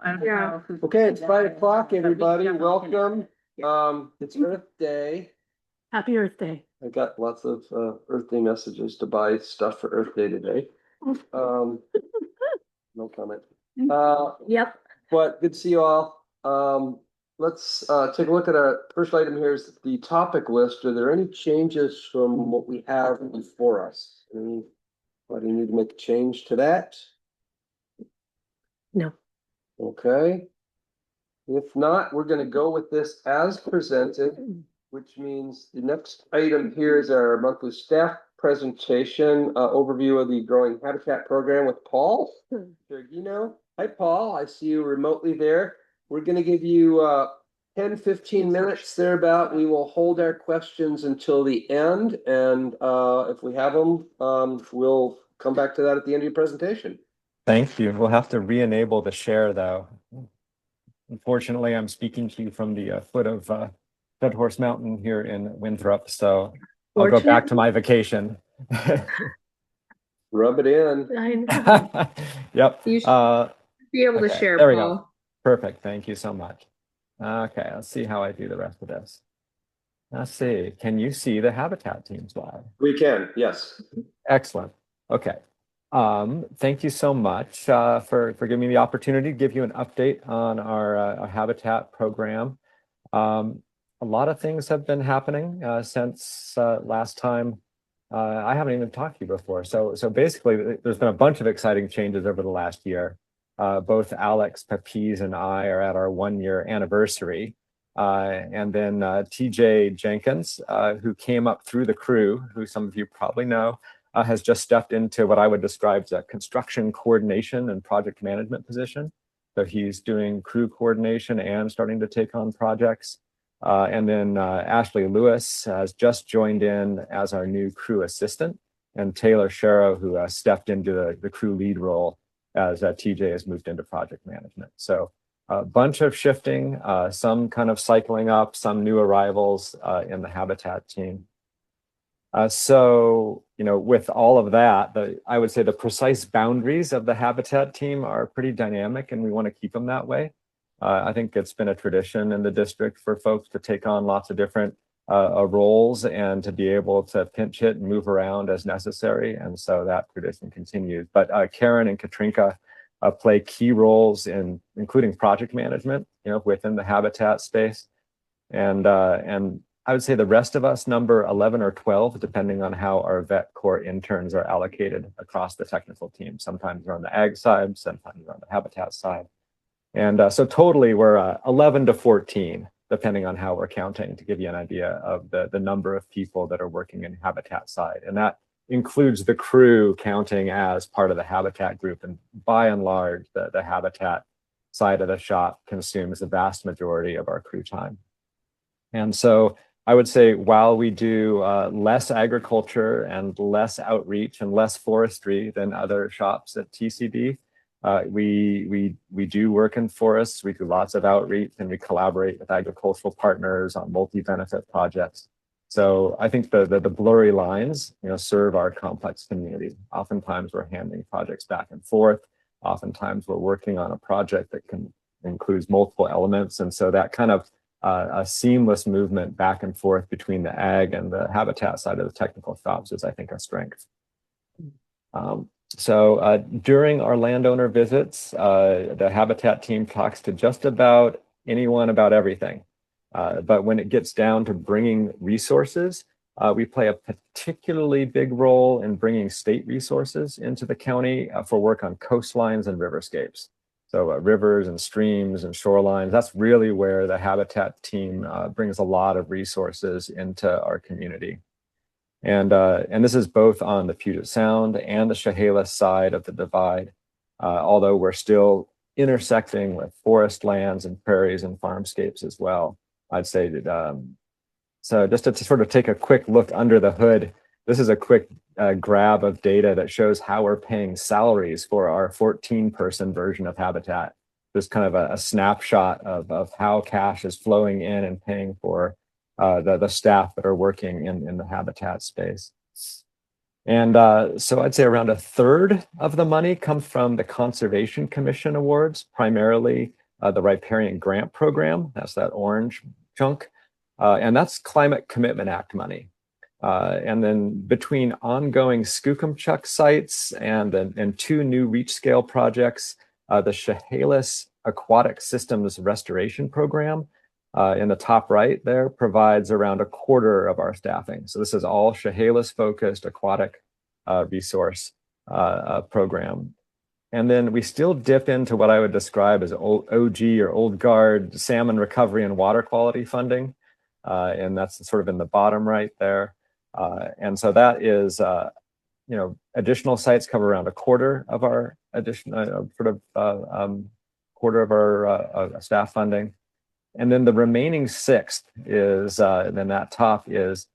Yeah. Okay, it's 5 o'clock, everybody. Welcome. It's Earth Day. Happy Earth Day. I got lots of Earth Day messages to buy stuff for Earth Day today. No comment. Yep. But good to see you all. Let's take a look at our first item here is the topic list. Are there any changes from what we have before us? Anybody need to make a change to that? No. Okay. If not, we're going to go with this as presented, which means the next item here is our monthly staff presentation, overview of the Growing Habitat Program with Paul Fergino. Hi, Paul. I see you remotely there. We're going to give you 10, 15 minutes thereabout. We will hold our questions until the end. And if we have them, we'll come back to that at the end of your presentation. Thank you. We'll have to re-enable the share, though. Unfortunately, I'm speaking to you from the foot of Dead Horse Mountain here in Winthrop, so I'll go back to my vacation. Rub it in. I know. Yep. You should be able to share, there we Paul. go. Perfect. Thank you so much. Okay, let's see how I do the rest of this. Let's see. Can you see the Habitat team slide? We can, yes. Excellent. Okay. Thank you so much for giving me the opportunity to give you an update on our Habitat program. A lot of things have been happening since last time. I haven't even talked to you before. So basically, there's been a bunch of exciting changes over the last year. Both Alex Pepys and I are at our 1-year anniversary. And then TJ Jenkins, who came up through the crew, who some of you probably know, has just stepped into what I would describe as a construction coordination and project management position. So he's doing crew coordination and starting to take on projects. And then Ashley Lewis has just joined in as our new crew assistant, and Taylor Sharrow, who stepped into the crew lead role as TJ has moved into project management. So a bunch of shifting, some kind of cycling up, some new arrivals in the Habitat team. So, with all of that, I would say the precise boundaries of the Habitat team are pretty dynamic, and we want to keep them that way. I think it's been a tradition in the district for folks to take on lots of different roles and to be able to pinch hit and move around as necessary. And so that tradition continues. But Karen and Katrinka play key roles in including project management, within the Habitat space. And I would say the rest of us number 11 or 12, depending on how our vet core interns are allocated across the technical team. Sometimes we're on the ag side, sometimes we're on the Habitat side. And so totally we're 11 to 14, depending on how we're counting, to give you an idea of the number of people that are working in Habitat side. And that includes the crew counting as part of the Habitat group. And by and large, the Habitat side of the shop consumes the vast majority of our crew time. And so I would say while we do less agriculture and less outreach and less forestry than other shops at TCD, we do work in forests. We do lots of outreach, and we collaborate with agricultural partners on multi-benefit projects. So I think the blurry lines, serve our complex community. Oftentimes we're handing projects back and forth. Oftentimes we're working on a project that includes multiple elements, and so that kind of a seamless movement back and forth between the ag and the Habitat side of the technical shops is, I think, a strength. So during our landowner visits, the Habitat team talks to just about anyone about everything. But when it gets down to bringing resources, we play a particularly big role in bringing state resources into the county for work on coastlines and riverscapes. So rivers and streams and shorelines, that's really where the Habitat team brings a lot of resources into our community. And this is both on the Puget Sound and the Chehalis side of the divide, although we're still intersecting with forest lands and prairies and farmscapes as well. I'd say that, so just to sort of take a quick look under the hood, this is a quick grab of data that shows how we're paying salaries for our 14-person version of Habitat. Just kind of a snapshot of how cash is flowing in and paying for the staff that are working in the Habitat space. And so I'd say around a third of the money comes from the Conservation Commission awards, primarily the Riparian Grant Program. That's that orange chunk. And that's Climate Commitment Act money. And then between ongoing Skookumchuck sites and two new reach scale projects, the Chehalis Aquatic Systems Restoration Program in the top right there provides around a quarter of our staffing. So this is all Chehalis focused aquatic resource program. And then we still dip into what I would describe as OG or old guard salmon recovery and water quality funding. And that's sort of in the bottom right there. And so that is, additional sites cover around a quarter of our quarter of our staff funding. And then the remaining sixth is, then that top is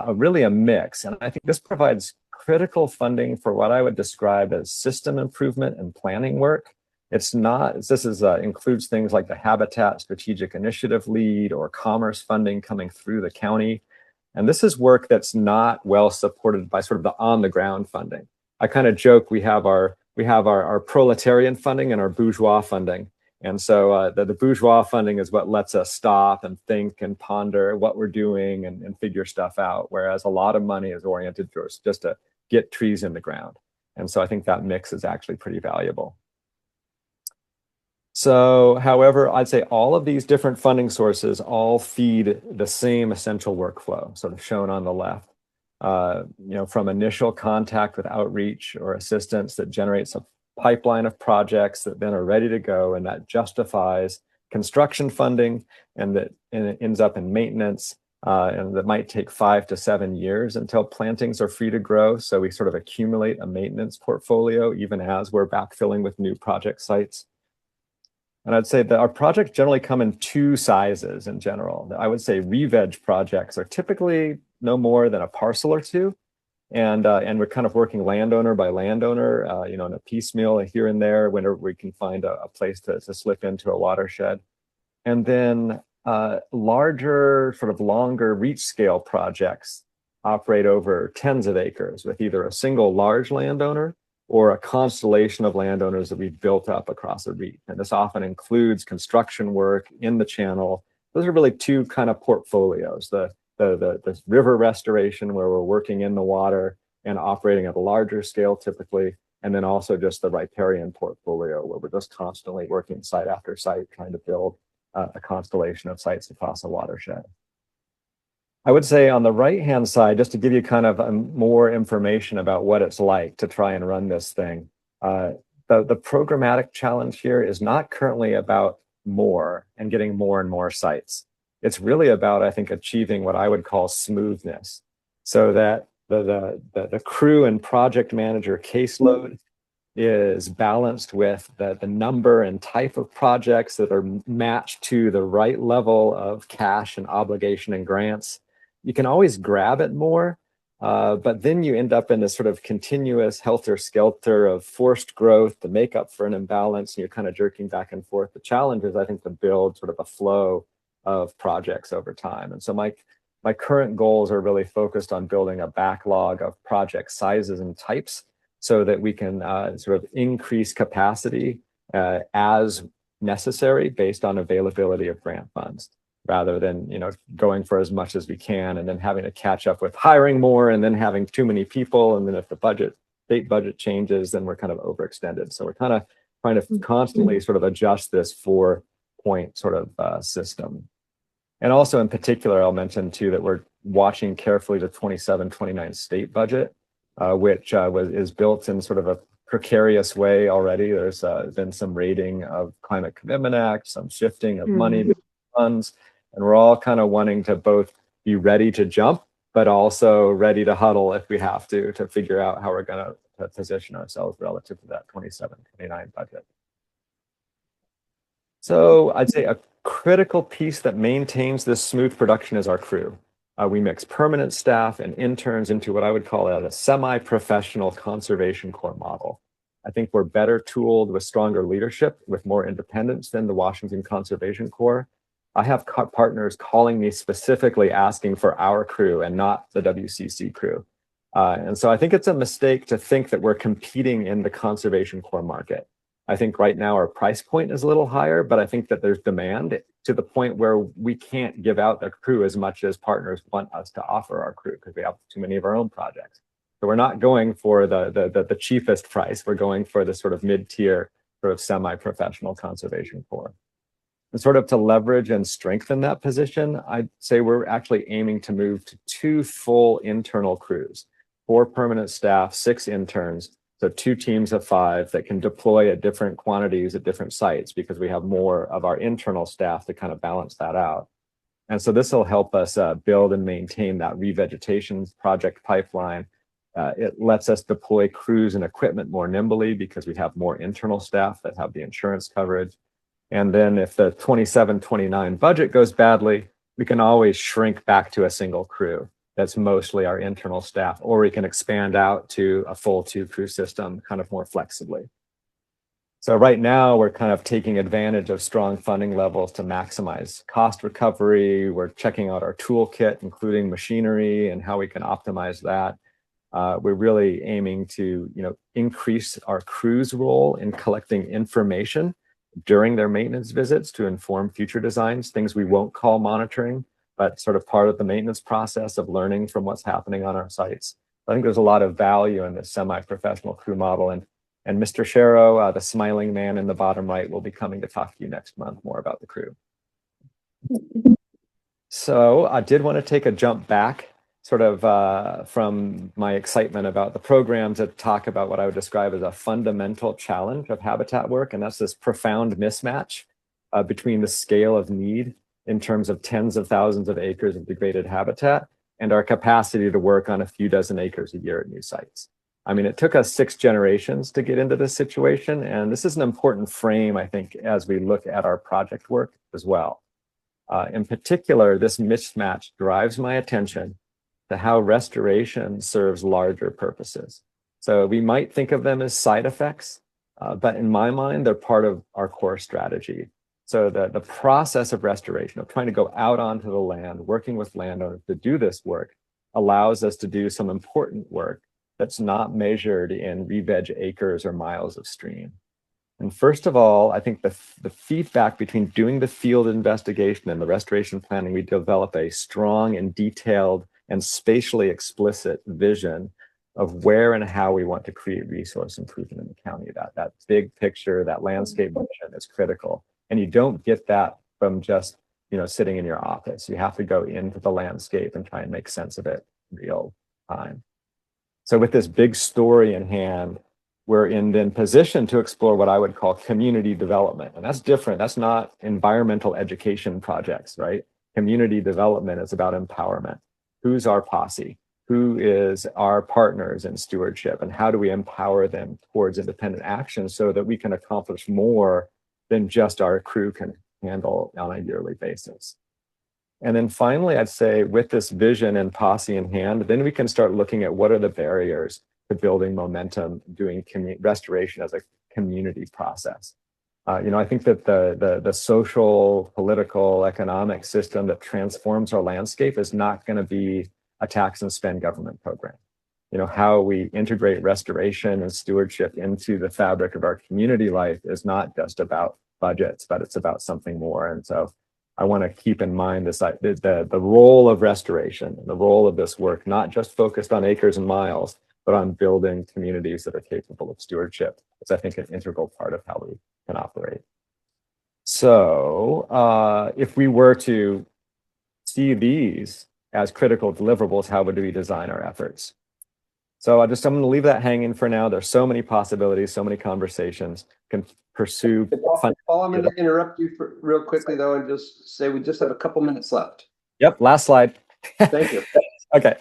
really a mix. And I think this provides critical funding for what I would describe as system improvement and planning work. This includes things like the Habitat Strategic Initiative Lead or commerce funding coming through the county. And this is work that's not well supported by sort of the on the ground funding. I kind of joke we have our proletarian funding and our bourgeois funding. And so the bourgeois funding is what lets us stop and think and ponder what we're doing and figure stuff out, whereas a lot of money is oriented towards just to get trees in the ground. And so I think that mix is actually pretty valuable. So, however, I'd say all of these different funding sources all feed the same essential workflow, sort of shown on the left. From initial contact with outreach or assistance that generates a pipeline of projects that then are ready to go, and that justifies construction funding, and that ends up in maintenance, and that might take 5 to 7 years until plantings are free to grow. So we sort of accumulate a maintenance portfolio even as we're backfilling with new project sites. And I'd say that our projects generally come in two sizes in general. I would say re-veg projects are typically no more than a parcel or two. And we're kind of working landowner by landowner, in a piecemeal here and there whenever we can find a place to slip into a watershed. And then larger, sort of longer reach scale projects operate over tens of acres with either a single large landowner or a constellation of landowners that we've built up across a reach. And this often includes construction work in the channel. Those are really two kind of portfolios, the river restoration where we're working in the water and operating at a larger scale typically, and then also just the riparian portfolio where we're just constantly working site after site trying to build a constellation of sites across a watershed. I would say on the right-hand side, just to give you kind of more information about what it's like to try and run this thing, the programmatic challenge here is not currently about more and getting more and more sites. It's really about, I think, achieving what I would call smoothness, so that the crew and project manager caseload is balanced with the number and type of projects that are matched to the right level of cash and obligation and grants. You can always grab it more, but then you end up in this sort of continuous helter-skelter of forced growth to make up for an imbalance, and you're kind of jerking back and forth. The challenge is, I think, to build sort of a flow of projects over time. And so my current goals are really focused on building a backlog of project sizes and types so that we can sort of increase capacity as necessary based on availability of grant funds, rather than going for as much as we can and then having to catch up with hiring more and then having too many people. And then if the state budget changes, then we're kind of overextended. So we're kind of trying to constantly sort of adjust this 4-point sort of system. And also in particular, I'll mention too that we're watching carefully the 27-29 state budget, which is built in sort of a precarious way already. There's been some raiding of Climate Commitment Act, some shifting of money to funds, and we're all kind of wanting to both be ready to jump, but also ready to huddle if we have to figure out how we're going to position ourselves relative to that 27-29 budget. So I'd say a critical piece that maintains this smooth production is our crew. We mix permanent staff and interns into what I would call a semi-professional conservation corps model. I think we're better tooled with stronger leadership, with more independence than the Washington Conservation Corps. I have partners calling me specifically asking for our crew and not the WCC crew. And so I think it's a mistake to think that we're competing in the conservation core market. I think right now our price point is a little higher, but I think that there's demand to the point where we can't give out the crew as much as partners want us to offer our crew because we have too many of our own projects. So we're not going for the cheapest price. We're going for the sort of mid-tier, sort of semi-professional conservation core. And sort of to leverage and strengthen that position, I'd say we're actually aiming to move to 2 full internal crews, 4 permanent staff, 6 interns. So 2 teams of 5 that can deploy at different quantities at different sites because we have more of our internal staff to kind of balance that out. And so this will help us build and maintain that revegetation project pipeline. It lets us deploy crews and equipment more nimbly because we have more internal staff that have the insurance coverage. And then if the 27-29 budget goes badly, we can always shrink back to a single crew. That's mostly our internal staff, or we can expand out to a full 2-crew system kind of more flexibly. So right now we're kind of taking advantage of strong funding levels to maximize cost recovery. We're checking out our toolkit, including machinery and how we can optimize that. We're really aiming to, increase our crew's role in collecting information during their maintenance visits to inform future designs, things we won't call monitoring, but sort of part of the maintenance process of learning from what's happening on our sites. I think there's a lot of value in this semi-professional crew model. And Mr. Sharrow, the smiling man in the bottom right, will be coming to talk to you next month more about the crew. So I did want to take a jump back sort of from my excitement about the program to talk about what I would describe as a fundamental challenge of habitat work. And that's this profound mismatch between the scale of need in terms of tens of thousands of acres of degraded habitat and our capacity to work on a few dozen acres a year at new sites. I mean, it took us 6 generations to get into this situation. And this is an important frame, I think, as we look at our project work as well. In particular, this mismatch drives my attention to how restoration serves larger purposes. So we might think of them as side effects, but in my mind, they're part of our core strategy. So the process of restoration, of trying to go out onto the land, working with landowners to do this work, allows us to do some important work that's not measured in re-veg acres or miles of stream. And first of all, I think the feedback between doing the field investigation and the restoration planning, we develop a strong and detailed and spatially explicit vision of where and how we want to create resource improvement in the county. That big picture, that landscape vision is critical. And you don't get that from just, sitting in your office. You have to go into the landscape and try and make sense of it in real time. So with this big story in hand, we're in then position to explore what I would call community development. And that's different. That's not environmental education projects, right? Community development is about empowerment. Who's our posse? Who is our partners in stewardship? And how do we empower them towards independent action so that we can accomplish more than just our crew can handle on a yearly basis? And then finally, I'd say with this vision and posse in hand, then we can start looking at what are the barriers to building momentum, doing restoration as a community process. I think that the social, political, economic system that transforms our landscape is not going to be a tax and spend government program. How we integrate restoration and stewardship into the fabric of our community life is not just about budgets, but it's about something more. And so I want to keep in mind this the role of restoration, the role of this work, not just focused on acres and miles, but on building communities that are capable of stewardship. It's, I think, an integral part of how we can operate. So if we were to see these as critical deliverables, how would we design our efforts? So I'm going to leave that hanging for now. There's so many possibilities, so many conversations can pursue. Paul, I'm going to interrupt you real quickly though, and just say we just have a couple minutes left. Yep, last slide. Thank you. Okay,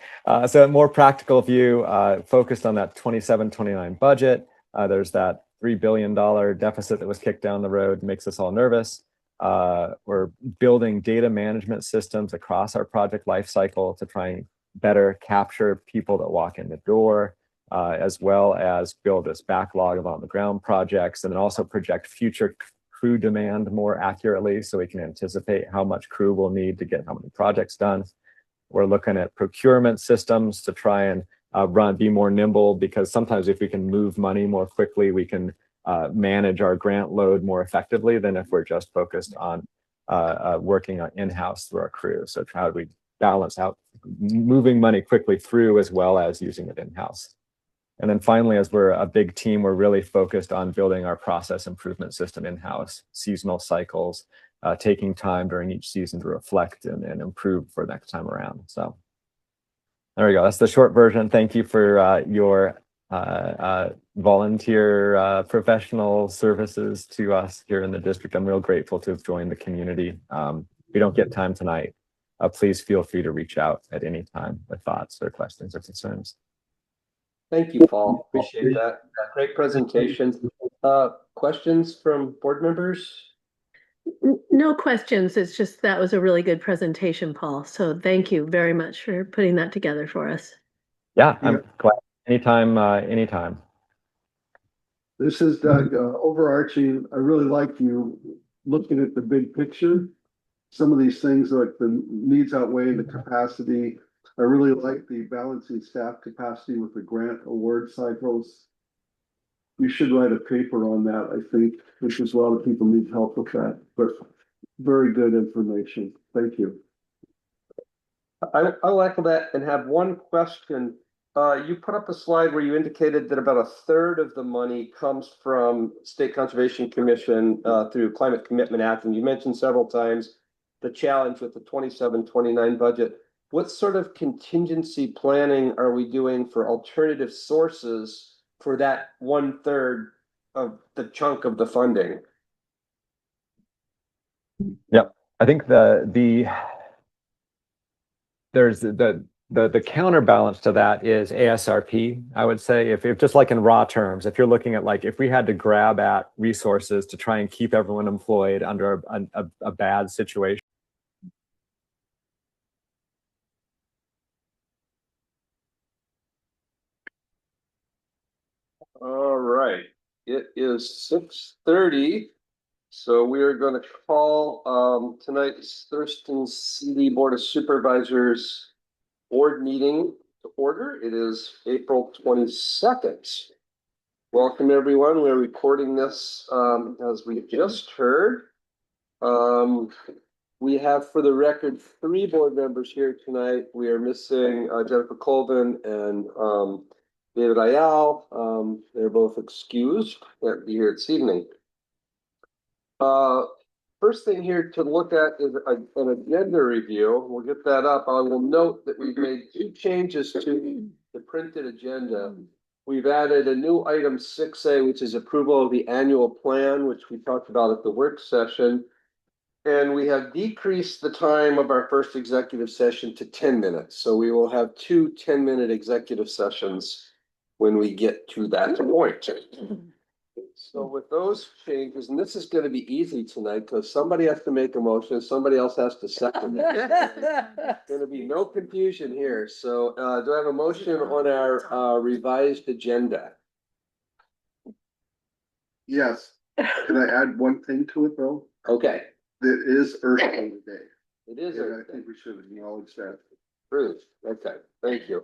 so a more practical view, focused on that 27-29 budget. There's that $3 billion deficit that was kicked down the road, makes us all nervous. We're building data management systems across our project lifecycle to try and better capture people that walk in the door, as well as build this backlog of on-the-ground projects, and then also project future crew demand more accurately so we can anticipate how much crew we'll need to get how many projects done. We're looking at procurement systems to try and be more nimble, because sometimes if we can move money more quickly, we can manage our grant load more effectively than if we're just focused on working on in-house through our crew. So how do we balance out moving money quickly through as well as using it in-house? And then finally, as we're a big team, we're really focused on building our process improvement system in-house, seasonal cycles, taking time during each season to reflect and improve for next time around. So there we go. That's the short version. Thank you for your volunteer professional services to us here in the district. I'm real grateful to have joined the community. We don't get time tonight. Please feel free to reach out at any time with thoughts or questions or concerns. Thank you, Paul. Appreciate that. Great presentation. Questions from board members? No questions. It's just that was a really good presentation, Paul. So thank you very much for putting that together for us. Yeah, I'm glad. Anytime, anytime. This is Doug. Overarching, I really like you looking at the big picture. Some of these things like the needs outweighing the capacity. I really like the balancing staff capacity with the grant award cycles. You should write a paper on that, I think, because a lot of people need help with that, but very good information. Thank you. I'll echo that and have one question. You put up a slide where you indicated that about a third of the money comes from State Conservation Commission through Climate Commitment Act, and you mentioned several times the challenge with the 27-29 budget. What sort of contingency planning are we doing for alternative sources for that 1/3 of the chunk of the funding? Yep, I think there's the counterbalance to that is ASRP. I would say if just like in raw terms, if you're looking at like if we had to grab at resources to try and keep everyone employed under a bad situation. All right, it is 6:30. So we are going to call tonight's Thurston CD Board of Supervisors board meeting to order. It is April 22nd. Welcome, everyone. We're recording this as we just heard. We have, for the record, 3 board members here tonight. We are missing Jennifer Colvin and David Ayal. They're both excused, can't be here this evening. First thing here to look at is an agenda review. We'll get that up. I will note that we've made 2 changes to the printed agenda. We've added a new item 6A, which is approval of the annual plan, which we talked about at the work session. And we have decreased the time of our first executive session to 10 minutes. So we will have 2 10-minute executive sessions when we get to that point. So with those changes, and this is going to be easy tonight because somebody has to make a motion, somebody else has to second it. There's going to be no confusion here. So do I have a motion on our revised agenda? Yes. Can I add one thing to it though? Okay. It is Earth Day today. It is. And I think we should acknowledge that. Approved. Okay, thank you.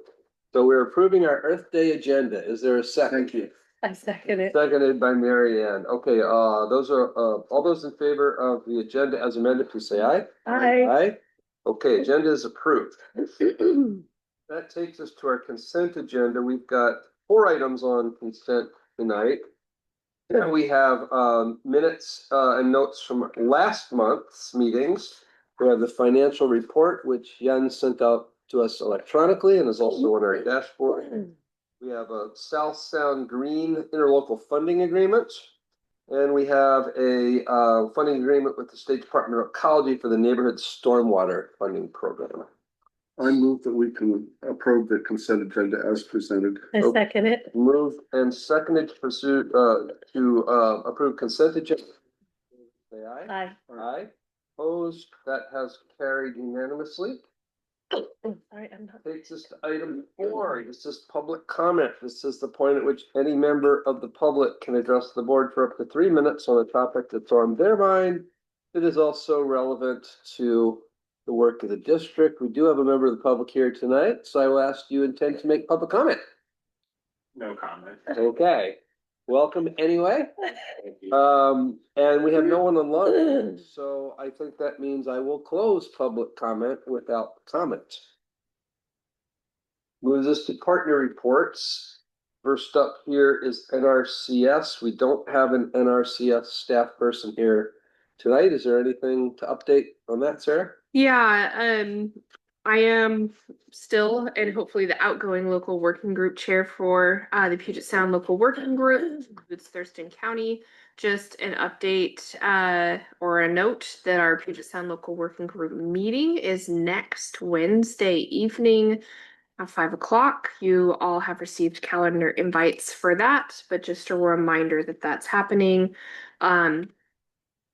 So we're approving our Earth Day agenda. Is there a second? Thank you. I second it. Seconded by Mary Ann. Okay, those are all those in favor of the agenda as amended, please say aye. Aye. Aye. Okay, agenda is approved. That takes us to our consent agenda. We've got 4 items on consent tonight. And we have minutes and notes from last month's meetings. We have the financial report, which Jens sent out to us electronically and is also on our dashboard. We have a South Sound Green interlocal funding agreement. And we have a funding agreement with the State Department of Ecology for the Neighborhood Stormwater Funding Program. I move that we can approve the consent agenda as presented. I second it. Moved and seconded to pursue to approve consent agenda. Say aye. Aye. Aye. Opposed? That has carried unanimously. Sorry, I'm not. Takes us to item 4. This is public comment. This is the point at which any member of the public can address the board for up to 3 minutes on a topic that's on their mind. It is also relevant to the work of the district. We do have a member of the public here tonight, so I will ask, do you intend to make public comment? No comment. Okay, welcome anyway. And we have no one online, so I think that means I will close public comment without comment. Moves us to partner reports. First up here is NRCS. We don't have an NRCS staff person here tonight. Is there anything to update on that, Sarah? Yeah, I am still and hopefully the outgoing local working group chair for the Puget Sound Local Working Group. It's Thurston County. Just an update or a note that our Puget Sound Local Working Group meeting is next Wednesday evening at 5 o'clock. You all have received calendar invites for that, but just a reminder that that's happening.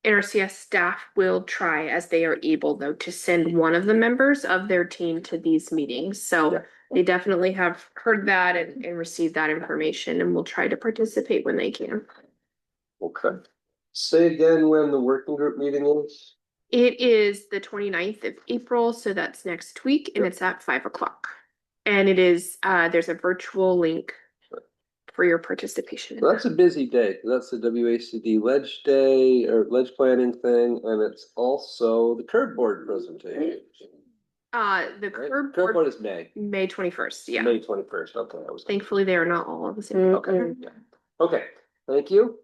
NRCS staff will try as they are able, though, to send one of the members of their team to these meetings. So Yeah. they definitely have heard that and received that information and will try to participate when they can. Okay. Say again when the working group meeting is? It is the 29th of April, so that's next week, and Yep. it's at 5 o'clock. And it is, there's a virtual link for your participation in That's a busy day. That's the WACD Ledge Day or Ledge Planning thing, and it's also the curb board presentation. the Right? curb Curb board board, is May 21st, yeah. May 21st. Okay, I was. Thankfully, they are not all on the same day. Okay. Okay, thank you.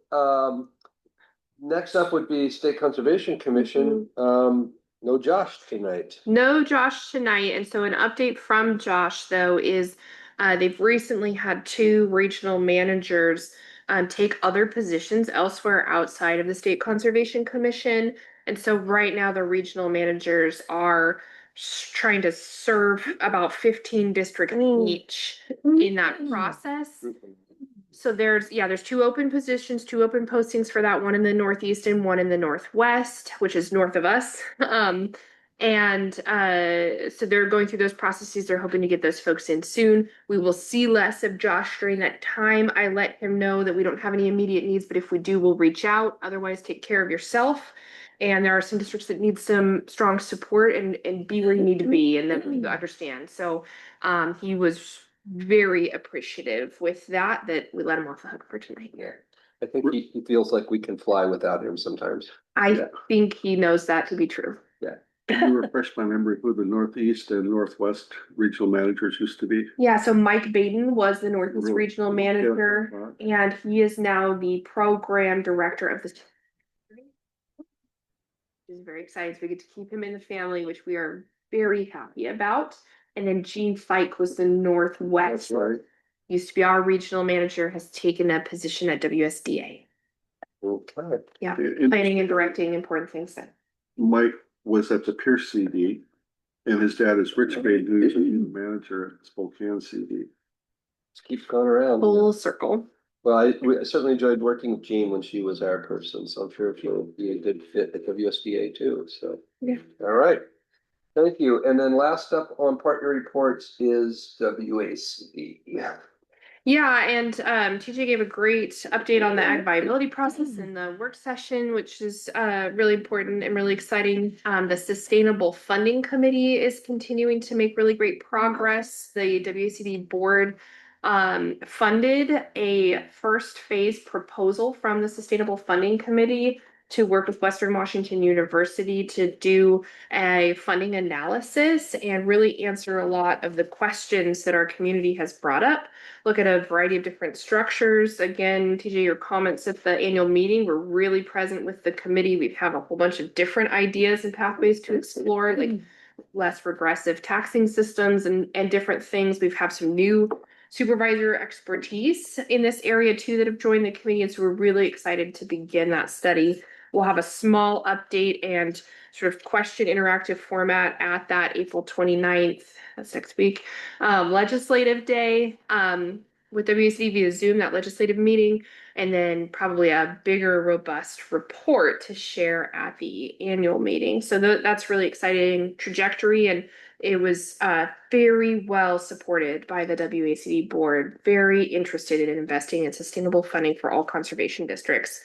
Next up would be State Conservation Commission. No Josh tonight. No Josh tonight, and so an update from Josh though is they've recently had two regional managers take other positions elsewhere outside of the State Conservation Commission. And so right now the regional managers are trying to serve about 15 districts each in that process. So there's two open positions, two open postings for that, one in the Northeast and one in the Northwest, which is north of us. So they're going through those processes. They're hoping to get those folks in soon. We will see less of Josh during that time. I let him know that we don't have any immediate needs, but if we do, we'll reach out. Otherwise, take care of yourself. And there are some districts that need some strong support and be where you need to be, and that we understand. So he was very appreciative with that we let him off the hook for tonight. Yeah. I think he feels like we can fly without him sometimes. I think he knows that to be true. Can you refresh my memory who the Northeast and Northwest regional managers used to be? Yeah, so Mike Baden was the Northeast Really? Regional Manager, and he is now the program director of the. Which is very exciting. So we get to keep him in the family, which we are very happy about. And then Gene Fike was the Northwest. That's right. Used to be our regional manager, has taken a position at WSDA. Okay. Yeah, And planning and directing important things then. Mike was at the Pierce CD, and his dad is Rich Baden, who's the manager at Spokane CD. Just keeps going around. Full circle. Well, we certainly enjoyed working with Jean when she was our person, so I'm sure she'll be a good fit at WSDA too, so. Yeah. All right, thank you. And then last up on partner reports is WACD. Yeah, and TJ gave a great update on the ag viability process in the work session, which is really important and really exciting. The Sustainable Funding Committee is continuing to make really great progress. The WACD board funded a first phase proposal from the Sustainable Funding Committee to work with Western Washington University to do a funding analysis and really answer a lot of the questions that our community has brought up. Look at a variety of different structures. Again, TJ, your comments at the annual meeting were really present with the committee. We've had a whole bunch of different ideas and pathways to explore, like less regressive taxing systems and different things. We've had some new supervisor expertise in this area too that have joined the committee, and so we're really excited to begin that study. We'll have a small update and sort of question interactive format at that April 29th, that's next week, legislative day with WACD via Zoom, that legislative meeting, and then probably a bigger, robust report to share at the annual meeting. So that's really exciting trajectory, and it was very well supported by the WACD board, very interested in investing in sustainable funding for all conservation districts.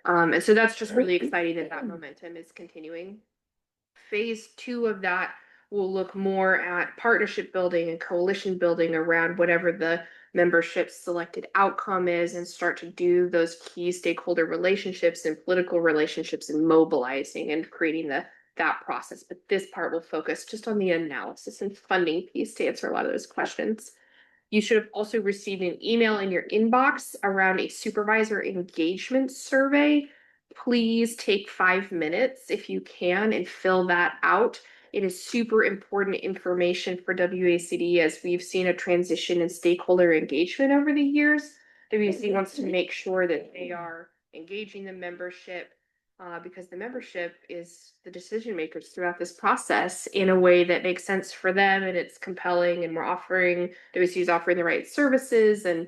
And so that's just really exciting that momentum is continuing. Phase 2 of that will look more at partnership building and coalition building around whatever the membership's selected outcome is, and start to do those key stakeholder relationships and political relationships and mobilizing and creating that process. But this part will focus just on the analysis and funding piece to answer a lot of those questions. You should have also received an email in your inbox around a supervisor engagement survey. Please take 5 minutes if you can and fill that out. It is super important information for WACD, as we've seen a transition in stakeholder engagement over the years. WACD wants to make sure that they are engaging the membership, because the membership is the decision makers throughout this process in a way that makes sense for them, and it's compelling, and WACD is offering the right services, and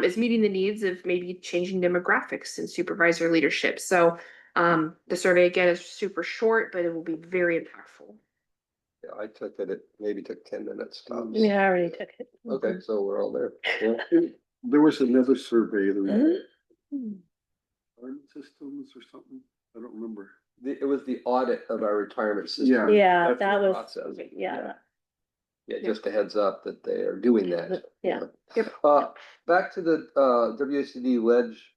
is meeting the needs of maybe changing demographics and supervisor leadership. So the survey again is super short, but it will be very impactful. Yeah, I took it, it maybe took 10 minutes tops. Yeah, I already took it. Okay, so we're all there. Yeah. There was another survey, there was Mhm. farm systems or something, I don't remember. It was the audit of our retirement system. Yeah, That's that the was, process. yeah, Yeah, just a heads up that they are doing that. yeah. Yep. Back to the WACD Ledge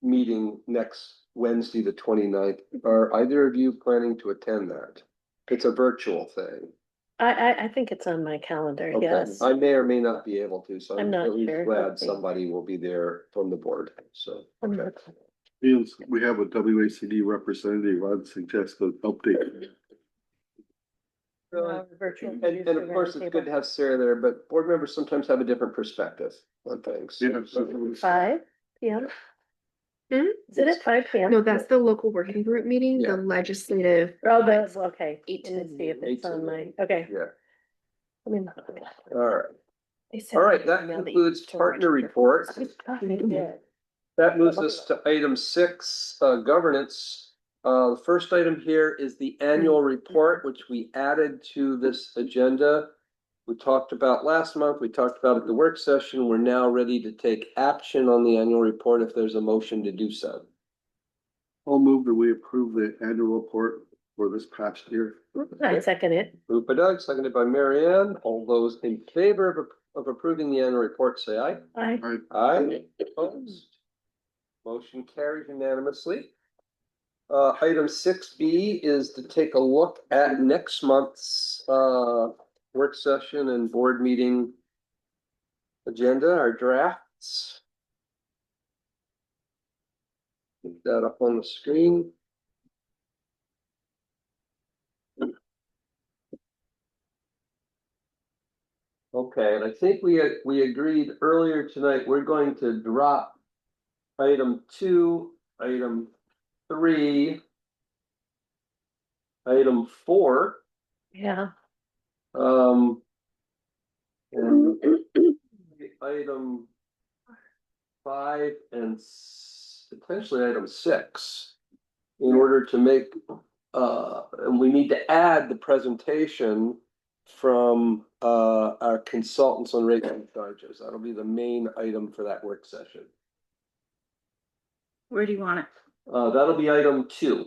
meeting next Wednesday, the 29th. Are either of you planning to attend that? It's a virtual thing. I think it's on my calendar, Okay. yes. I may or may not be able to, so I'm I'm not at least sure. glad Let's see. somebody will be there from the board, so. I'm Okay. not- Feels we have a WACD representative, I'd suggest an update. No, virtual And producer of course, it's roundtable. good to have Sarah there, but board members sometimes have a different perspective on things. Yeah, So- 5 p.m. Hmm? Is it at 5 p.m.? No, that's the local working group meeting, Yeah. the legislative. Oh, that's okay. 8 Let me to see if 8 it's to on 9. my, okay. Yeah, I mean. all right. They sent All me right, an that email concludes you partner forwarded. reports. Yeah. That moves us to item 6, governance. The first item here is the annual report, which we added to this agenda. We talked about last month, we talked about at the work session. We're now ready to take action on the annual report if there's a motion to do so. I'll move that we approve the annual report for this past year. I second it. Moved by Doug, seconded by Mary Ann. All those in favor of approving the annual report, say aye. I, Aye. Opposed? Motion carried unanimously. Item 6B is to take a look at next month's work session and board meeting agenda, our drafts. Get that up on the screen. Okay, and I think we agreed earlier tonight, we're going to drop item 2, item 3, item 4, yeah. and item 5 and potentially item 6 in order to make, and we need to add the presentation from our consultants on rate and charges. That'll be the main item for that work session. Where do you want it? That'll be item 2.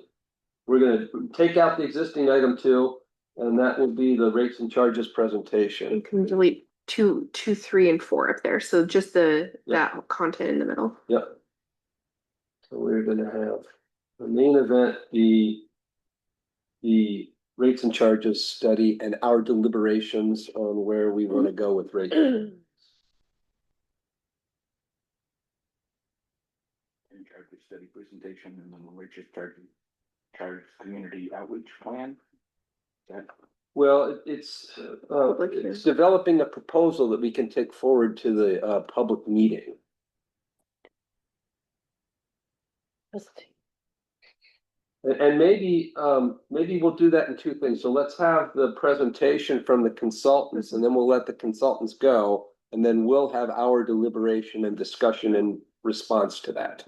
We're gonna take out the existing item 2, and that will be the rates and charges You presentation. can delete 2, 3, and 4 up there. So just Yeah. that content in the middle. Yep. So we're gonna have the main event, the rates and charges study and our deliberations on where we want to go with rates. And charge the study presentation and then we're just charge community outreach plan. That, Well, it's Public hearing. developing a proposal that we can take forward to the public meeting. And maybe we'll do that in 2 things. So let's have the presentation from the consultants and then we'll let the consultants go. And then we'll have our deliberation and discussion in response to that.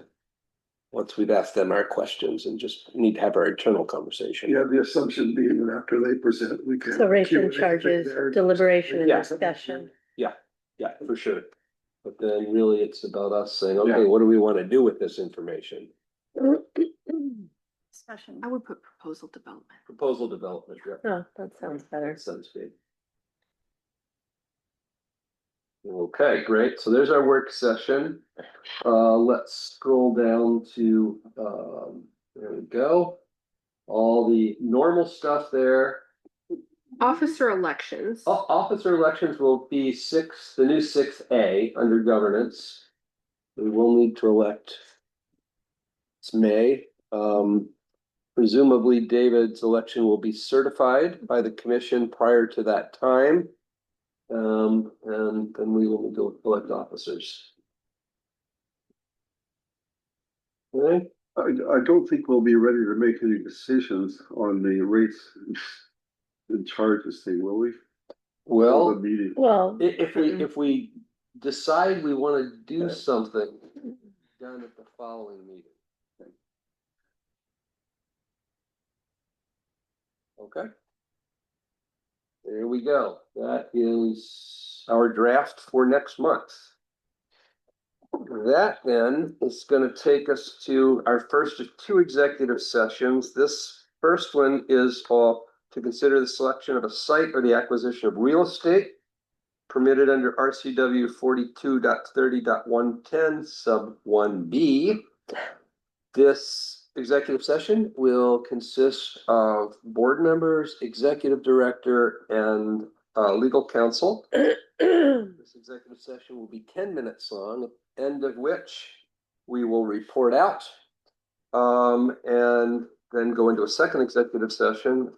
Once we've asked them our questions and just need to have our internal conversation. Yeah, the assumption being that after they present, we can. So rate and Q&A charges, there. deliberation and Yeah. discussion. Yeah, for sure. But then really it's about us saying, okay, Yeah. what do we want to do with this information? Discussion. I would put proposal development. Proposal development, yeah. Oh, that sounds better. That sounds good. Okay, great. So there's our work session. Let's scroll down to, there we go. All the normal stuff there. Officer elections. Officer elections will be the new 6A under governance. We will need to elect. It's May. Presumably David's election will be certified by the commission prior to that time. And then we will need to elect officers. Okay. I don't think we'll be ready to make any decisions on the rates and charges thing, will we? Well, The meeting. Well, if we decide we want to do something, done at the following meeting. Okay. There we go. That is our draft for next month. That then is going to take us to our first of two executive sessions. This first one is to consider the selection of a site or the acquisition of real estate permitted under RCW 42.30.110 sub 1B. This executive session will consist of board members, executive director, and legal counsel. This executive session will be 10 minutes long, at the end of which we will report out and then go into a second executive session.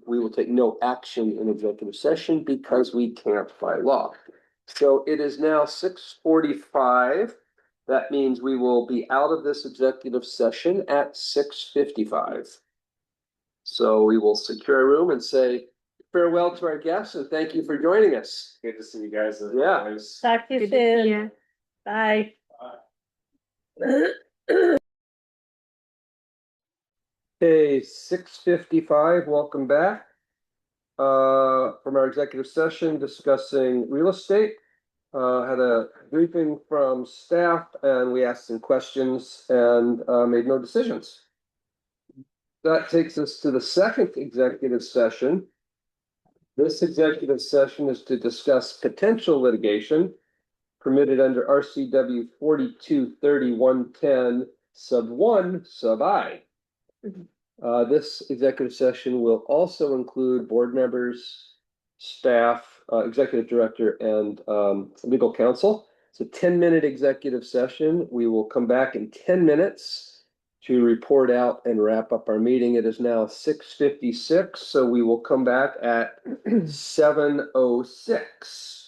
We will take no action in executive session because we can't by law. So it is now 6:45. That means we will be out of this executive session at 6:55. So we will secure a room and say farewell to our guests and thank you for joining us. Good to see you guys. Yeah. talk to you Good to see soon. ya. Bye. Okay, 6:55, welcome back. From our executive session discussing real estate. Had a briefing from staff and we asked some questions and made no decisions. That takes us to the second executive session. This executive session is to discuss potential litigation permitted under RCW 42.30.110 sub 1 sub I. This executive session will also include board members, staff, executive director, and legal counsel. It's a 10-minute executive session. We will come back in 10 minutes to report out and wrap up our meeting. It is now 6:56, so we will come back at 7:06.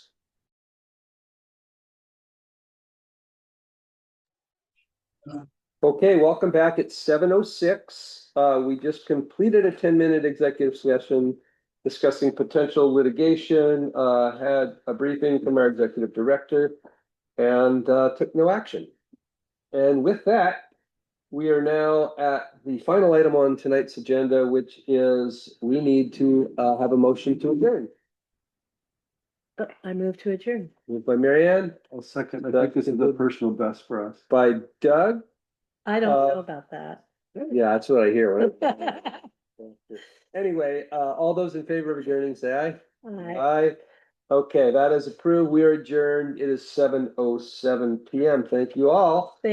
Okay, welcome back at 7:06. We just completed a 10-minute executive session discussing potential litigation, had a briefing from our executive director, and took no action. And with that, we are now at the final item on tonight's agenda, which is we need to have a motion to adjourn. I move to adjourn. Moved by Marianne, I'll second. I think this is the personal best for us. by Doug. I don't know about that. Yeah, that's what I hear. Anyway, all those in favor of adjourning, say aye. Aye. Aye. Okay, that is approved. We are adjourned. It is 7:07 PM. Thank you all.